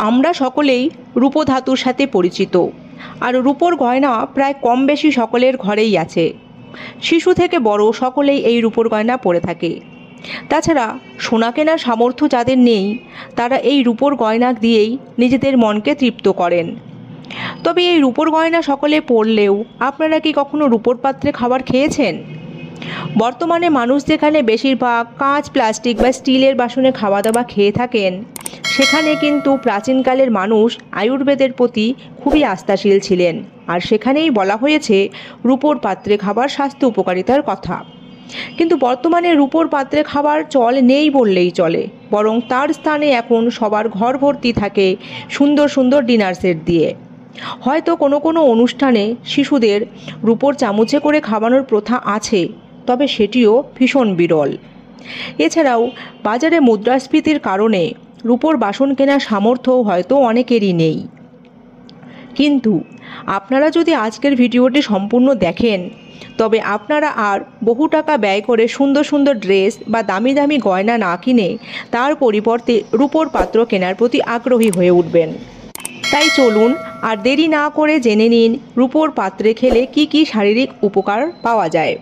আমরা সকলেই রূপো ধাতুর সাথে পরিচিত, আর রূপোর গয়না প্রায় কম বেশি সকলের ঘরেই আছে। শিশু থেকে বড় সকলেই এই রূপোর গয়না পরে থাকে। তাছাড়া সোনা কেনার সামর্থ্য যাদের নেই তারা এই রূপোর গয়না দিয়েই নিজেদের মনকে তৃপ্ত করেন। তবে এই রূপোর গয়না সকলে পরলেও আপনারা কি কখনো রূপোর পাত্রে খাবার খেয়েছেন? বর্তমানে মানুষ যেখানে বেশিরভাগ কাঁচ, প্লাস্টিক বা স্টিলের বাসনে খাওয়া দাওয়া খেয়ে থাকেন, সেখানে কিন্তু প্রাচীনকালের মানুষ আয়ুর্বেদের প্রতি খুবই আস্থাশীল ছিলেন, আর সেখানেই বলা হয়েছে রূপোর পাত্রে খাবার স্বাস্থ্য উপকারিতার কথা। কিন্তু বর্তমানে রূপোর পাত্রে খাবার চল নেই বললেই চলে, বরং তার স্থানে এখন সবার ঘর ভর্তি থাকে সুন্দর সুন্দর ডিনার সেট দিয়ে। হয়তো কোনো কোনো অনুষ্ঠানে শিশুদের রূপোর চামচে করে খাওয়ানোর প্রথা আছে, তবে সেটিও ভীষণ বিরল। এছাড়াও বাজারে মুদ্রাস্ফীতির কারণে রূপোর বাসন কেনার সামর্থ্য হয়তো অনেকেরই নেই। কিন্তু আপনারা যদি আজকের ভিডিওটি সম্পূর্ণ দেখেন, তবে আপনারা আর বহু টাকা ব্যয় করে সুন্দর সুন্দর ড্রেস বা দামি দামি গয়না না কিনে তার পরিবর্তে রূপোর পাত্র কেনার প্রতি আগ্রহী হয়ে উঠবেন। তাই চলুন আর দেরি না করে জেনে নিন রূপোর পাত্রে খেলে কি কি শারীরিক উপকার পাওয়া যায়।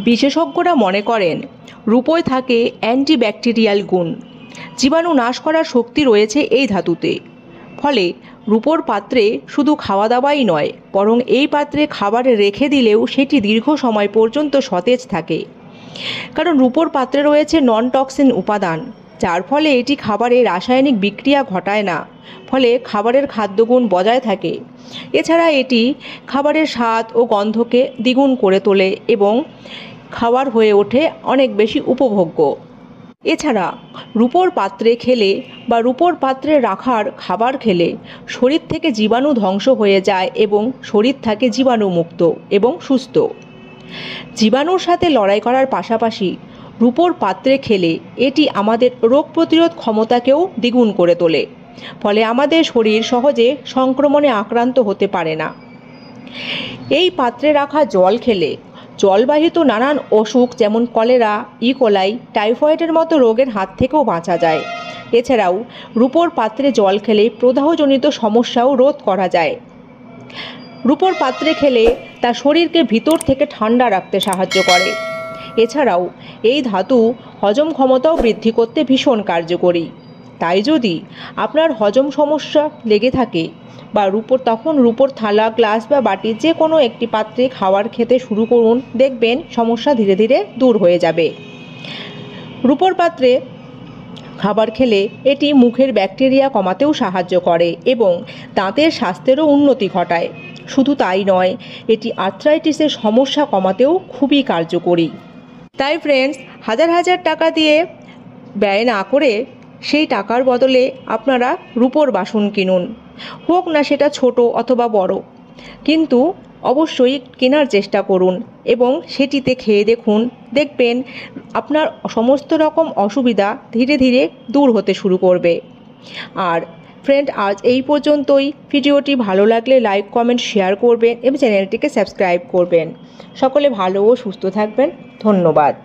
বিশেষজ্ঞরা মনে করেন রূপোয় থাকে অ্যান্টিব্যাকটেরিয়াল গুণ। জীবাণু নাশ করার শক্তি রয়েছে এই ধাতুতে। ফলে রূপোর পাত্রে শুধু খাওয়া দাওয়াই নয়, বরং এই পাত্রে খাবার রেখে দিলেও সেটি দীর্ঘ সময় পর্যন্ত সতেজ থাকে। কারণ রূপোর পাত্রে রয়েছে নন টক্সিন উপাদান, যার ফলে এটি খাবারে রাসায়নিক বিক্রিয়া ঘটায় না, ফলে খাবারের খাদ্যগুণ বজায় থাকে। এছাড়া এটি খাবারের স্বাদ ও গন্ধকে দ্বিগুণ করে তোলে এবং খাবার হয়ে ওঠে অনেক বেশি উপভোগ্য। এছাড়া রূপোর পাত্রে খেলে বা রূপোর পাত্রে রাখার খাবার খেলে শরীর থেকে জীবাণু ধ্বংস হয়ে যায় এবং শরীর থাকে জীবাণুমুক্ত এবং সুস্থ। জীবাণুর সাথে লড়াই করার পাশাপাশি রূপোর পাত্রে খেলে এটি আমাদের রোগ প্রতিরোধ ক্ষমতাকেও দ্বিগুণ করে তোলে, ফলে আমাদের শরীর সহজে সংক্রমণে আক্রান্ত হতে পারে না। এই পাত্রে রাখা জল খেলে জলবাহিত নানান অসুখ যেমন কলেরা, ইকোলাই, টাইফয়েডের মতো রোগের হাত থেকেও বাঁচা যায়। এছাড়াও রূপোর পাত্রে জল খেলে প্রদাহজনিত সমস্যাও রোধ করা যায়। রূপোর পাত্রে খেলে তা শরীরকে ভিতর থেকে ঠান্ডা রাখতে সাহায্য করে। এছাড়াও এই ধাতু হজম ক্ষমতাও বৃদ্ধি করতে ভীষণ কার্যকরী। তাই যদি আপনার হজম সমস্যা লেগে থাকে বা তখন রূপোর থালা, গ্লাস বা বাটি যে কোনো একটি পাত্রে খাবার খেতে শুরু করুন, দেখবেন সমস্যা ধীরে ধীরে দূর হয়ে যাবে। রূপোর পাত্রে খাবার খেলে এটি মুখের ব্যাকটেরিয়া কমাতেও সাহায্য করে এবং দাঁতের স্বাস্থ্যেরও উন্নতি ঘটায়। শুধু তাই নয়, এটি আর্থ্রাইটিসের সমস্যা কমাতেও খুবই কার্যকরী। তাই ফ্রেন্ডস, হাজার হাজার টাকা দিয়ে ব্যয় না করে সেই টাকার বদলে আপনারা রূপোর বাসন কিনুন, হোক না সেটা ছোট অথবা বড়, কিন্তু অবশ্যই কেনার চেষ্টা করুন এবং সেটিতে খেয়ে দেখুন, দেখবেন আপনার সমস্ত রকম অসুবিধা ধীরে ধীরে দূর হতে শুরু করবে। আর ফ্রেন্ড, আজ এই পর্যন্তই। ভিডিওটি ভালো লাগলে লাইক, কমেন্ট, শেয়ার করবেন এবং চ্যানেলটিকে সাবস্ক্রাইব করবেন। সকলে ভালো ও সুস্থ থাকবেন। ধন্যবাদ।